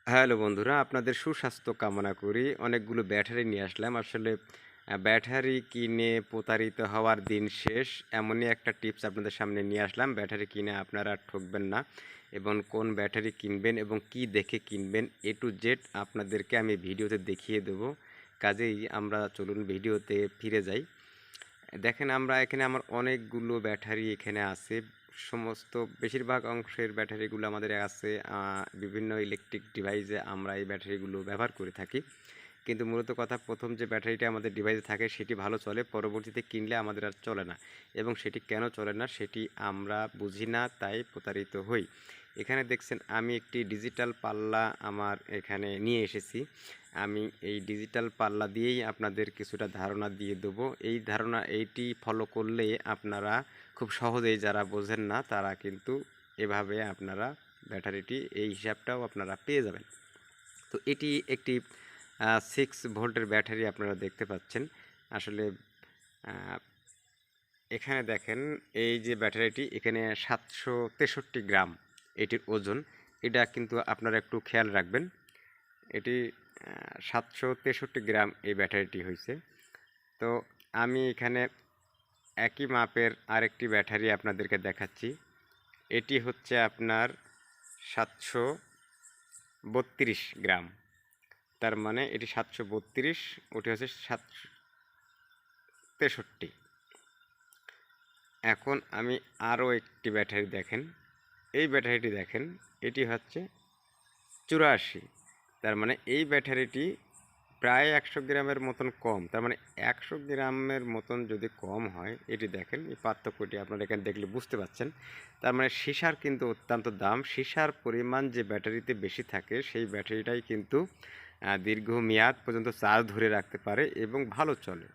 Hello বন্ধুরা, আপনাদের সুস্বাস্থ্য কামনা করি। অনেকগুলো ব্যাটারি নিয়ে আসলাম। আসলে ব্যাটারি কিনে প্রতারিত হওয়ার দিন শেষ। এমনই একটা টিপস আপনাদের সামনে নিয়ে আসলাম। ব্যাটারি কিনে আপনারা ঠকবেন না এবং কোন ব্যাটারি কিনবেন এবং কি দেখে কিনবেন A to Z আপনাদেরকে আমি ভিডিওতে দেখিয়ে দেবো। কাজেই আমরা চলুন ভিডিওতে ফিরে যাই। দেখেন আমরা এখানে আমার অনেকগুলো ব্যাটারি এখানে আছে। সমস্ত বেশিরভাগ অংশের ব্যাটারিগুলো আমাদের আছে বিভিন্ন ইলেকট্রিক ডিভাইসে আমরা এই ব্যাটারিগুলো ব্যবহার করে থাকি। কিন্তু মূলত কথা প্রথম যে ব্যাটারিটা আমাদের ডিভাইসে থাকে সেটি ভালো চলে, পরবর্তীতে কিনলে আমাদের আর চলে না এবং সেটি কেন চলে না সেটি আমরা বুঝি না, তাই প্রতারিত হই। এখানে দেখছেন আমি একটি ডিজিটাল পাল্লা আমার এখানে নিয়ে এসেছি। আমি এই ডিজিটাল পাল্লা দিয়েই আপনাদের কিছুটা ধারণা দিয়ে দেবো। এইটি ফলো করলে আপনারা খুব সহজেই, যারা বোঝেন না তারা কিন্তু এভাবে আপনারা ব্যাটারিটি এই হিসাবটাও আপনারা পেয়ে যাবেন। তো এটি একটি 6 ভোল্টের ব্যাটারি আপনারা দেখতে পাচ্ছেন। আসলে এখানে দেখেন এই যে ব্যাটারিটি এখানে 763 গ্রাম এটির ওজন। এটা কিন্তু আপনারা একটু খেয়াল রাখবেন। এটি 763 গ্রাম এই ব্যাটারিটি হয়েছে। তো আমি এখানে একই মাপের আরেকটি ব্যাটারি আপনাদেরকে দেখাচ্ছি। এটি হচ্ছে আপনার 732 গ্রাম। তার মানে এটি 732, ওটি হচ্ছে 763। এখন আমি আরও একটি ব্যাটারি দেখেন, এই ব্যাটারিটি দেখেন, এটি হচ্ছে 84। তার মানে এই ব্যাটারিটি প্রায় 100 গ্রামের মতন কম। তার মানে 100 গ্রামের মতন যদি কম হয়, এটি দেখেন এই পার্থক্যটি আপনারা এখানে দেখলে বুঝতে পাচ্ছেন। তার মানে সীসার কিন্তু অত্যন্ত দাম। সীসার পরিমাণ যে ব্যাটারিতে বেশি থাকে সেই ব্যাটারিটাই কিন্তু দীর্ঘমেয়াদ পর্যন্ত চার্জ ধরে রাখতে পারে এবং ভালো চলে।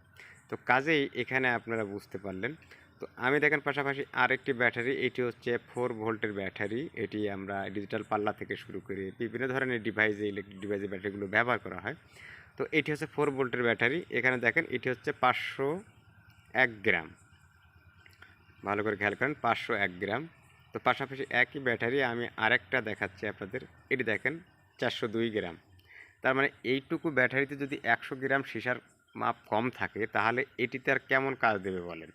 তো কাজেই এখানে আপনারা বুঝতে পারলেন। তো আমি দেখেন পাশাপাশি আরেকটি ব্যাটারি, এটি হচ্ছে 4 ভোল্টের ব্যাটারি। এটি আমরা ডিজিটাল পাল্লা থেকে শুরু করে বিভিন্ন ধরনের ডিভাইসে, ইলেকট্রিক ডিভাইসে ব্যাটারিগুলো ব্যবহার করা হয়। তো এটি হচ্ছে 4 ভোল্টের ব্যাটারি। এখানে দেখেন এটি হচ্ছে 501 গ্রাম। ভালো করে খেয়াল করেন, 501 গ্রাম। তো পাশাপাশি একই ব্যাটারি আমি আরেকটা দেখাচ্ছি আপনাদের। এটি দেখেন 402 গ্রাম। তার মানে এইটুকু ব্যাটারিতে যদি 100 গ্রাম সীসার মাপ কম থাকে, তাহলে এটিতে আর কেমন কাজ দেবে বলেন?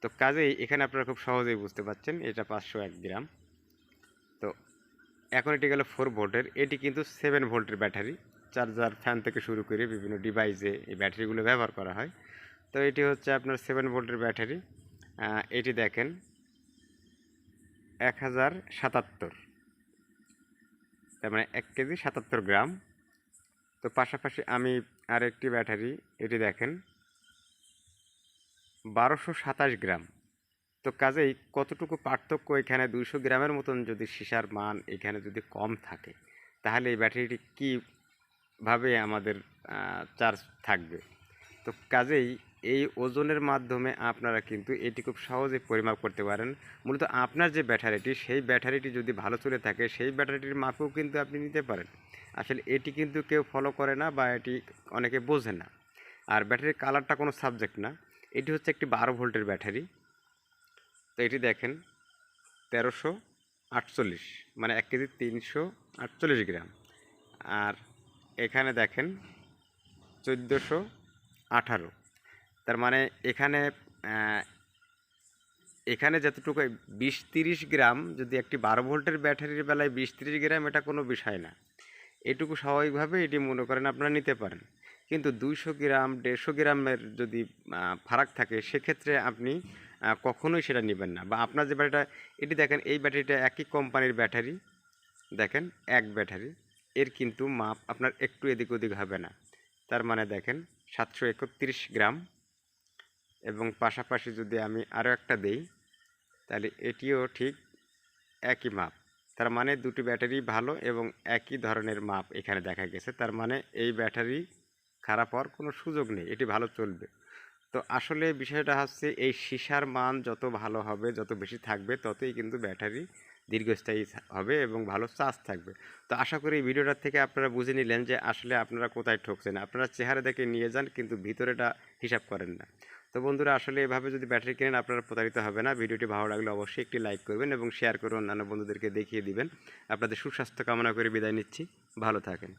তো কাজেই এখানে আপনারা খুব সহজেই বুঝতে পারছেন এটা 501 গ্রাম। তো এখন এটি গেল 4 ভোল্টের। এটি কিন্তু 7 ভোল্টের ব্যাটারি। চার্জার, ফ্যান থেকে শুরু করে বিভিন্ন ডিভাইসে এই ব্যাটারিগুলো ব্যবহার করা হয়। তো এটি হচ্ছে আপনার 7 ভোল্টের ব্যাটারি। এটি দেখেন 1077, তার মানে 1 কেজি 77 গ্রাম। তো পাশাপাশি আমি আরেকটি ব্যাটারি, এটি দেখেন 1227 গ্রাম। তো কাজেই কতটুকু পার্থক্য এখানে, 200 গ্রামের মতন যদি সীসার মান এখানে যদি কম থাকে, তাহলে এই ব্যাটারিটি কীভাবে আমাদের চার্জ থাকবে? তো কাজেই এই ওজনের মাধ্যমে আপনারা কিন্তু এটি খুব সহজে পরিমাপ করতে পারেন। মূলত আপনার যে ব্যাটারিটি, সেই ব্যাটারিটি যদি ভালো চলে থাকে, সেই ব্যাটারিটির মাপও কিন্তু আপনি নিতে পারেন। আসলে এটি কিন্তু কেউ ফলো করে না বা এটি অনেকে বোঝে না। আর ব্যাটারির কালারটা কোনো সাবজেক্ট না। এটি হচ্ছে একটি 12 ভোল্টের ব্যাটারি। তো এটি দেখেন 1348, মানে 1 কেজি 348 গ্রাম। আর এখানে দেখেন 1418। তার মানে এখানে এখানে যতটুকু 20-30 গ্রাম, যদি একটি 12 ভোল্টের ব্যাটারির বেলায় 20-30 গ্রাম, এটা কোনো বিষয় না। এটুকু স্বাভাবিকভাবে এটি মনে করেন আপনারা নিতে পারেন। কিন্তু 200 গ্রাম 150 গ্রামের যদি ফারাক থাকে, সেক্ষেত্রে আপনি কখনোই সেটা নেবেন না। বা আপনার যে ব্যাটারিটা, এটি দেখেন এই ব্যাটারিটা একই কোম্পানির ব্যাটারি। দেখেন এক ব্যাটারি, এর কিন্তু মাপ আপনার একটু এদিক ওদিক হবে না। তার মানে দেখেন 731 গ্রাম। এবং পাশাপাশি যদি আমি আরও একটা দেই, তাহলে এটিও ঠিক একই মাপ। তার মানে দুটি ব্যাটারি ভালো এবং একই ধরনের মাপ এখানে দেখা গেছে। তার মানে এই ব্যাটারি খারাপ হওয়ার কোনো সুযোগ নেই, এটি ভালো চলবে। তো আসলে বিষয়টা হচ্ছে এই সীসার মান যত ভালো হবে, যত বেশি থাকবে, ততই কিন্তু ব্যাটারি দীর্ঘস্থায়ী হবে এবং ভালো চার্জ থাকবে। তো আশা করি এই ভিডিওটার থেকে আপনারা বুঝে নিলেন যে আসলে আপনারা কোথায় ঠকছেন। আপনারা চেহারা দেখে নিয়ে যান, কিন্তু ভিতরেটা হিসাব করেন না। তো বন্ধুরা, আসলে এভাবে যদি ব্যাটারি কেনেন আপনারা প্রতারিত হবে না। ভিডিওটি ভালো লাগলে অবশ্যই একটি লাইক করবেন এবং শেয়ার করে অন্যান্য বন্ধুদেরকে দেখিয়ে দিবেন। আপনাদের সুস্বাস্থ্য কামনা করে বিদায় নিচ্ছি। ভালো থাকেন।